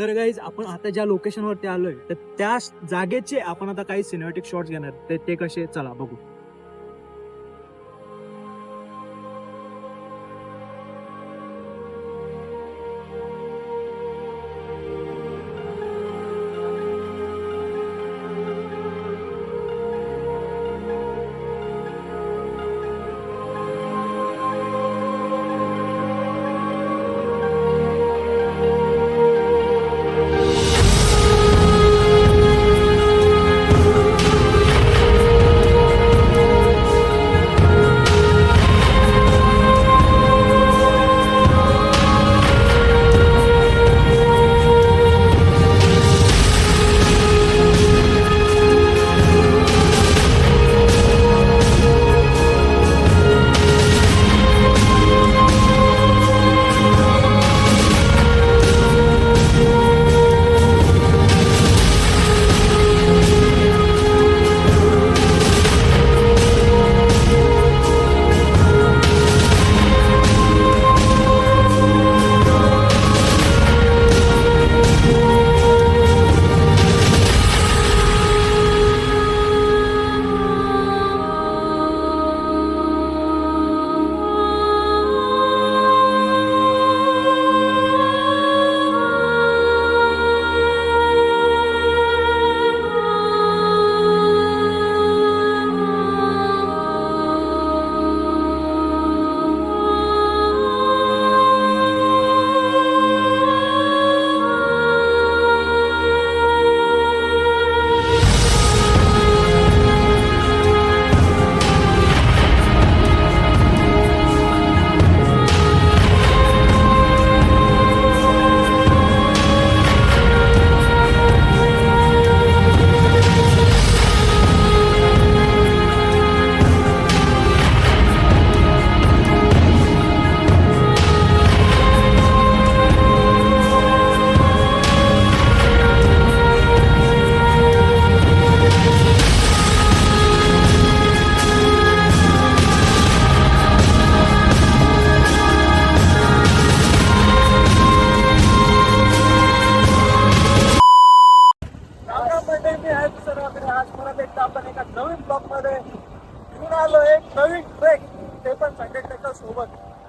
तर गाईज आपण आता ज्या लोकेशनवरती आलोय तर त्या जागेचे आपण आता काही सिनेमॅटिक शॉट्स घेणार, ते कसे चला बघू.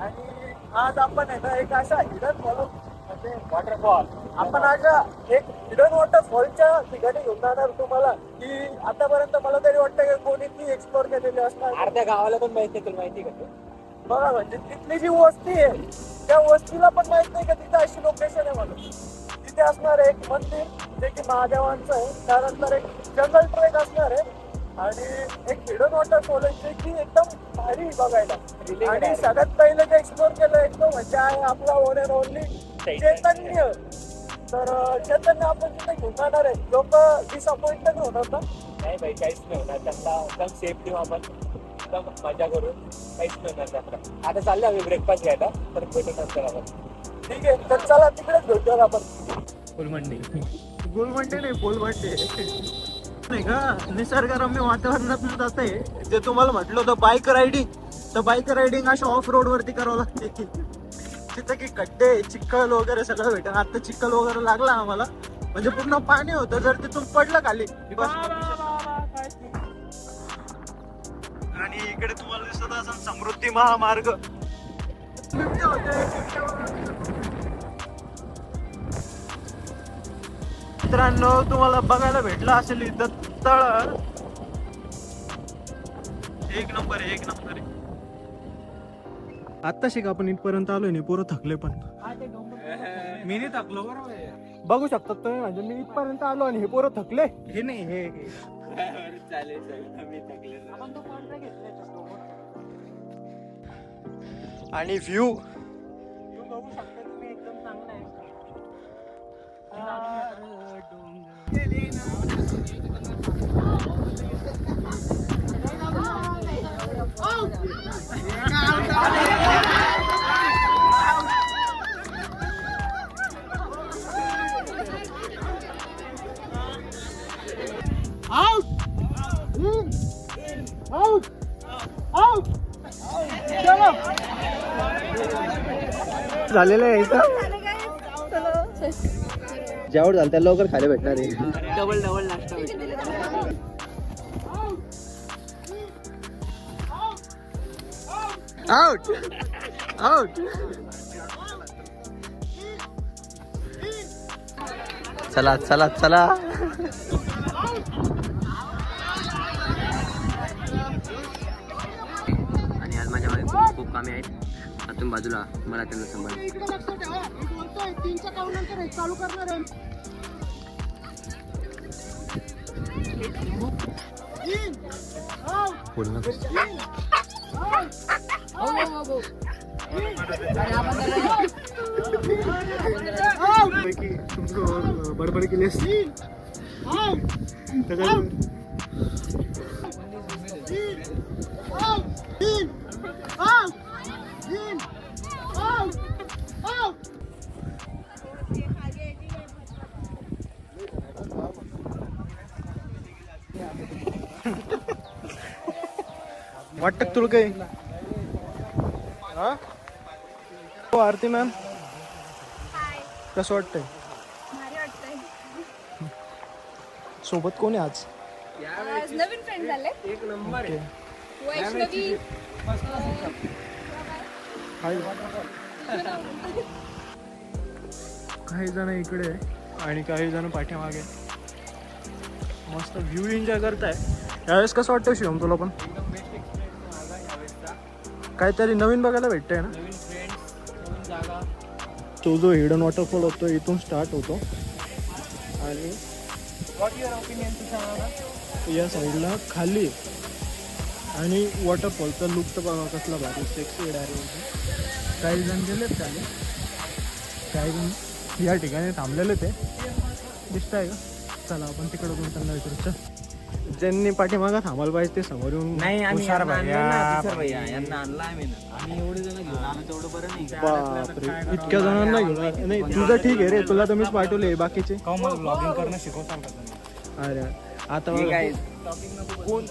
आणि आज आपण आहे ना एक असा हिडन फॉलो म्हणजे वॉटरफॉल आपण आज एक हिडन वॉटरफॉलच्या ठिकाणी घेऊन जाणार तुम्हाला, की आतापर्यंत मला तरी वाटतं की कोणी ती एक्सप्लोर केलेली असणार. अर्ध्या गावाला पण माहिती तुला माहिती का? बघा म्हणजे तिथली जी वस्ती आहे त्या वस्तीला पण माहित नाही का तिथं अशी लोकेशन आहे म्हणून. तिथे असणार आहे एक मंदिर जे की महादेवांचं आहे, त्यानंतर एक जंगल ट्रेक असणार आहे आणि एक हिडन वॉटरफॉल आहे जे की एकदम भारी बघायला. आणि सगळ्यात पहिले जे एक्सप्लोर केलं एकदम म्हणजे आहे आपला वन अँड ओनली चैतन्य. तर चैतन्य आपण तिथे घेऊन जाणार आहे. लोक डिसअपॉइंटेड होणार ना? नाही भाई, काहीच नाही होणार. त्यांना एकदम सेफ देऊ आपण, एकदम मजा करून, काहीच नाही होणार त्यांना. आता चाललं आम्ही ब्रेकफास्ट घ्यायला, तर भेटू नंतर आपण. ठीक आहे, तर चला तिकडेच भेटूया आपण. फुलमंडी गुलमंडी नाही, फुलमंडी नाही का. निसर्गरम्य वातावरणात जाते जे तुम्हाला म्हटलं होतं बाईक रायडिंग. तर बाईक रायडिंग अशा ऑफ रोड वरती करावं लागते की तिथं की खड्डे चिखल वगैरे सगळं भेटेल. आता चिखल वगैरे लागला आम्हाला, म्हणजे पूर्ण पाणी होतं. जर तिथून पडलं खाली आणि इकडे तुम्हाला दिसत असेल समृद्धी महामार्ग. मित्रांनो तुम्हाला बघायला भेटलं असेल इथं तळ. एक नंबर आहे, एक नंबर आहे. आता शिक आपण इथपर्यंत आलोय नाही, पोरं थकले पण. मी नाही थकलो, बरोबर बघू शकतात तुम्ही, म्हणजे मी इथपर्यंत आलो आणि हे पोरं थकले. हे नाही हे चालेल मी थकले. आणि व्ह्यू बघू शकता तुम्ही, एकदम चांगला आहे. झालेलं आहे इथं. जेवढं झालं त्याला लवकर खायला भेटणार आहे. डबल नाश्ता भेटतो. Out out. चला चला चला. आणि आज माझ्या मागे खूप कामे आहेत. आतून बाजूला मला त्यांना सांभाळ. बडबड केली असती. वाटत तुला काही? हो आरती मॅम, कसं वाटतंय? सोबत कोण आहे आज? नवीन फ्रेंड झाले. एक नंबर आहे. वैष्णवी काही जण इकडे आणि काही जण पाठीमागे. मस्त व्ह्यू एन्जॉय करताय. यावेळेस कसं वाटतं शिवम तुला पण? काहीतरी नवीन बघायला भेटतंय ना. नवीन फ्रेंड्स, नवीन जागा. तो जो हिडन वॉटरफॉल होतो इथून स्टार्ट होतो आणि व्हॉट युअर ओपिनियन तू सांगा ना. या साईडला खाली आणि वॉटरफॉलचा लुक तर बघा कसला भारी सेक्सी डायरेक्ट. काही जण गेलेत खाली, काही जण या ठिकाणी थांबलेले ते दिसत आहे का. चला आपण तिकडं पण त्यांना विचारू. ज्यांनी पाठीमागा थांबायला पाहिजे ते समोर येऊन. नाही आम्ही यांना आणला आम्ही ना. आम्ही एवढे जण घेऊन आलो तेवढं बरं नाही. बापरे, इतक्या जणांना घेऊन. नाही तुझं ठीक आहे रे, तुला तर मीच पाठवले. बाकीचे ब्लॉगिंग करणं शिकवताल का तुम्ही? अरे आता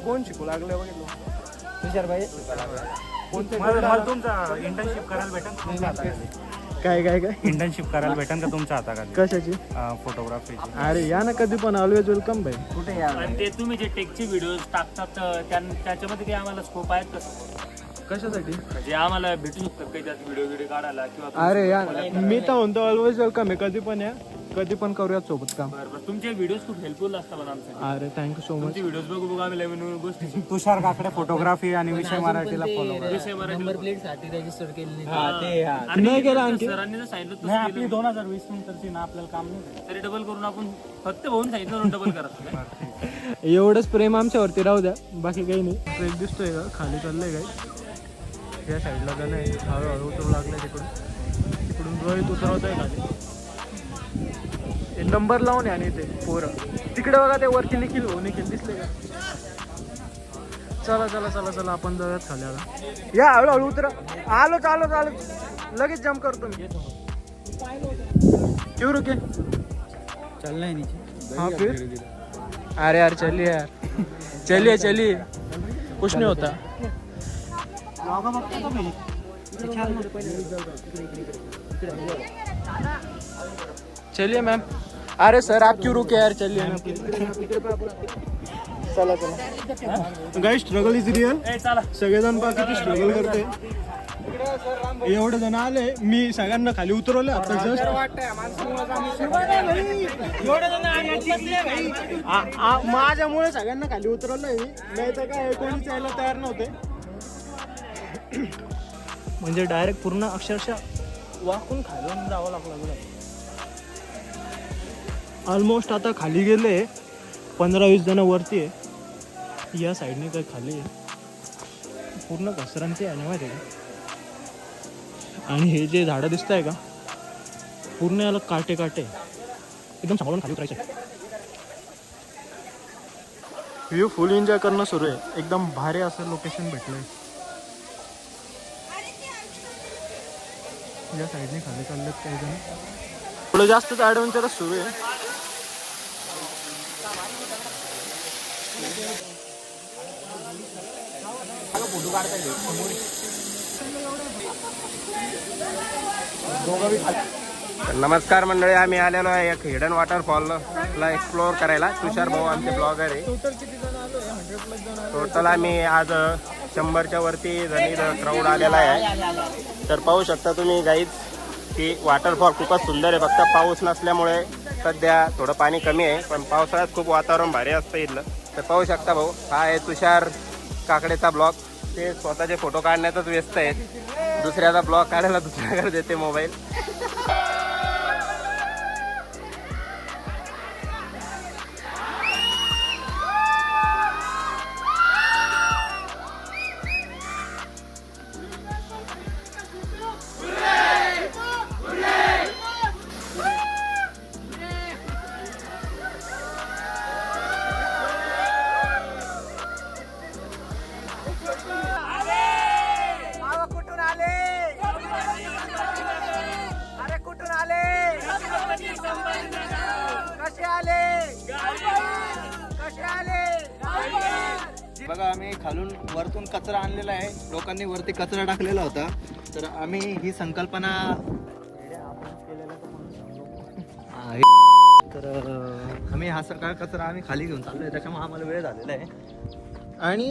कोण शिकू लागलं बघितलं. तुषार भाई मला तुमचा इंटर्नशिप करायला भेटेल तुमच्या हाताखाली. काय काय काय इंटर्नशिप करायला भेटेल का तुमच्या हाताखाली? कशाची? फोटोग्राफीची. अरे या ना कधी पण, ऑलवेज वेलकम भाई. कुठे या? आणि ते तुम्ही जे टेकचे व्हिडिओ टाकतात त्याच्यामध्ये काही आम्हाला स्कोप आहेत का? कशासाठी? म्हणजे आम्हाला भेटू शकतात काही त्यात व्हिडिओ काढायला किंवा अरे या मी तर म्हणतो ऑलवेज वेलकम आहे. कधी पण या, कधी पण करूयात सोबत काम. बरोबर. तुमचे व्हिडिओ खूप हेल्पफुल असतात मला आमच्या. अरे थँक्यू सो मच. तुमचे व्हिडिओ बघू बघू आम्ही नवीन गोष्टी तुषार काकडे फोटोग्राफी आणि विषय मराठीला फॉलो करा. विषय मराठी. नंबर प्लेट साठी रजिस्टर केलेली. नाही केलं आणखी? सरांनी जर सांगितलं नाही आपली 2020 नंतरची ना आपल्याला काम नाही. तरी डबल करून आपण फक्त भाऊन सांगितलं डबल करा. एवढंच प्रेम आमच्यावरती राहू द्या, बाकी काही नाही. ट्रेक दिसतोय का खाली चाललंय काय? या साईडला का नाही, हळूहळू उतरू लागलं तिकडून. तिकडून रोहित उतरवत आहे खाली. नंबर लावून आणि ते पोरं तिकडे बघा, ते वरती निखिल दिसले का? चला चला चला चला आपण जाऊयात खाली. आता या हळूहळू उतरा. आलो लगेच जम्प करतो मी. क्यों रुके? चलना है नीचे. हाँ फिर अरे यार चलिए कुछ नहीं होता. चलिए मैम. अरे सर आप क्यों रुके यार, चलिए ना. चला गाइस, स्ट्रगल इज रियल. सगळेजण बाकी स्ट्रगल करते. एवढे जण आले, मी सगळ्यांना खाली उतरवलं आता जस्ट. माझ्यामुळे सगळ्यांना खाली उतरवलंय मी, नाही तर काय कोणीच यायला तयार नव्हते. म्हणजे डायरेक्ट पूर्ण अक्षरशः वाकून खाली जावं लागलं. ऑलमोस्ट आता खाली गेले 15-20 जण वरती आहे. या साईडने काय खाली आहे पूर्ण घसरांचे आहे माहिती आहे का. आणि हे जे झाडं दिसत आहे का, पूर्ण याला काटे एकदम सांभाळून खाली उतरायचे. व्ह्यू फुल एन्जॉय करणं सुरू आहे. एकदम भारी असं लोकेशन भेटलंय. या साईडने खाली चाललेत काही जण. पुढे जास्तच ॲडव्हेंचरच सुरू आहे. फोटो काढता येईल. नमस्कार मंडळी, आम्ही आलेलो आहे एक हिडन वॉटरफॉलला एक्सप्लोअर करायला. तुषार भाऊ आमचे ब्लॉगर आहे. टोटल किती जण आलो? 100+ जण आलो. टोटल आम्ही आज 100च्या वरती जणी क्राऊड आलेला आहे. तर पाहू शकता तुम्ही गाईज की वॉटरफॉल खूपच सुंदर आहे. फक्त पाऊस नसल्यामुळे सध्या थोडं पाणी कमी आहे, पण पावसाळ्यात खूप वातावरण भारी असतं इथलं. तर पाहू शकता भाऊ, हा आहे तुषार काकडेचा ब्लॉग. ते स्वतःचे फोटो काढण्यातच व्यस्त आहेत. दुसऱ्याचा ब्लॉग काढायला दुसऱ्याकडे देते मोबाईल. कुठून आले? अरे कुठून आले? कसे आले? कसे आले? बघा, आम्ही खालून वरतून कचरा आणलेला आहे. लोकांनी वरती कचरा टाकलेला होता. तर आम्ही ही संकल्पना तर आम्ही हा सगळा कचरा आम्ही खाली घेऊन चाललोय. त्याच्यामुळे आम्हाला वेळ झालेला आहे. आणि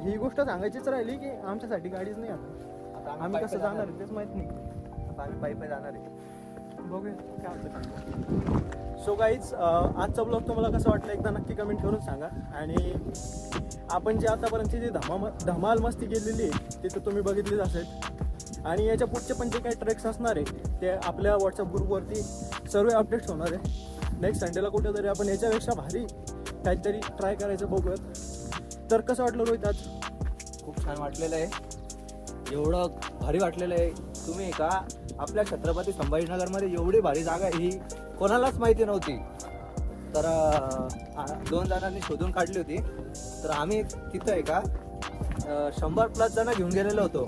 ही गोष्ट सांगायचीच राहिली की आमच्यासाठी गाडीच नाही आता आम्ही कसं जाणार तेच माहित नाही. आता आम्ही पायी जाणार आहे. बघूया काय होतं. सो गाईज, आजचा ब्लॉग तुम्हाला कसं वाटलं एकदा नक्की कमेंट करून सांगा. आणि आपण जे आतापर्यंत जी धमाल मस्ती केलेली आहे ते तर तुम्ही बघितलीच असेल. आणि याच्या पुढचे पण जे काही ट्रेक्स असणार आहे ते आपल्या व्हॉट्सअप ग्रुपवरती सर्व अपडेट्स होणार आहे. नेक्स्ट संडेला कुठेतरी आपण याच्यापेक्षा भारी काहीतरी ट्राय करायचं बघूयात. तर कसं वाटलं रोहित आज? खूप छान वाटलेलं आहे. एवढं भारी वाटलेलं आहे. तुम्ही का आपल्या छत्रपती संभाजीनगरमध्ये एवढी भारी जागा ही कोणालाच माहिती नव्हती. तर 2 जणांनी शोधून काढली होती. तर आम्ही तिथं आहे का 100+ जण घेऊन गेलेलो होतो.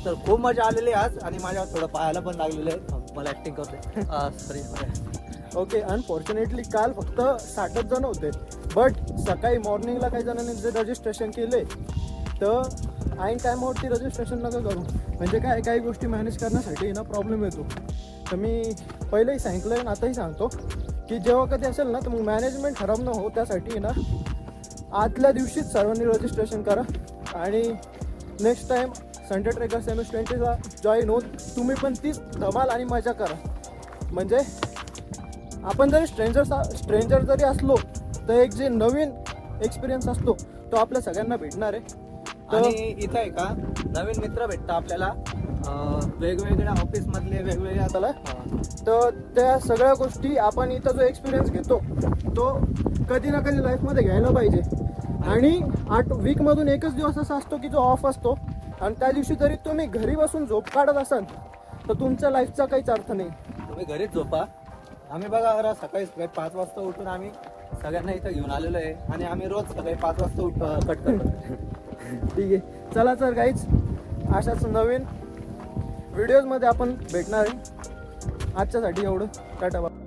तर खूप मजा आलेली आज. आणि माझ्या थोडं पाहायला पण लागलेलं आहे. मला ॲक्टिंग करते सॉरी. ओके, अनफॉर्च्युनेटली काल फक्त 60च जण होते. बट सकाळी मॉर्निंगला काही जणांनी जे रजिस्ट्रेशन केले तर ऐन टायमावरती रजिस्ट्रेशन नका करू. म्हणजे काय काही गोष्टी मॅनेज करण्यासाठी ना प्रॉब्लेम येतो. तर मी पहिलेही सांगितलं आहे आणि आताही सांगतो की जेव्हा कधी असेल ना तर मग मॅनेजमेंट खराब न हो त्यासाठी ना आदल्या दिवशीच सर्वांनी रजिस्ट्रेशन करा. आणि नेक्स्ट टाईम संडे ट्रेकर्स MS20ला जॉईन होऊन तुम्ही पण तीच धमाल आणि मजा करा. म्हणजे आपण जरी स्ट्रेंजर जरी असलो तर एक जे नवीन एक्सपिरियन्स असतो तो आपल्या सगळ्यांना भेटणार आहे. आणि इथं आहे का नवीन मित्र भेटतात आपल्याला. वेगवेगळ्या ऑफिसमधले वेगवेगळ्या त्याला तर त्या सगळ्या गोष्टी आपण इथं जो एक्सपिरियन्स घेतो तो कधी ना कधी लाईफमध्ये घ्यायला पाहिजे. आणि 8 वीकमधून एकच दिवस असा असतो की जो ऑफ असतो. आणि त्या दिवशी जरी तुम्ही घरी बसून झोप काढत असाल तर तुमच्या लाईफचा काहीच अर्थ नाही. तुम्ही घरीच झोपा. आम्ही बघा सकाळी 5 वाजता उठून आम्ही सगळ्यांना इथं घेऊन आलेलो आहे. आणि आम्ही रोज सकाळी 5 वाजता कट करतो. ठीक आहे, चला तर गाईज अशाच नवीन व्हिडिओजमध्ये आपण भेटणार आहे. आजच्यासाठी एवढं. Ta-ta bye.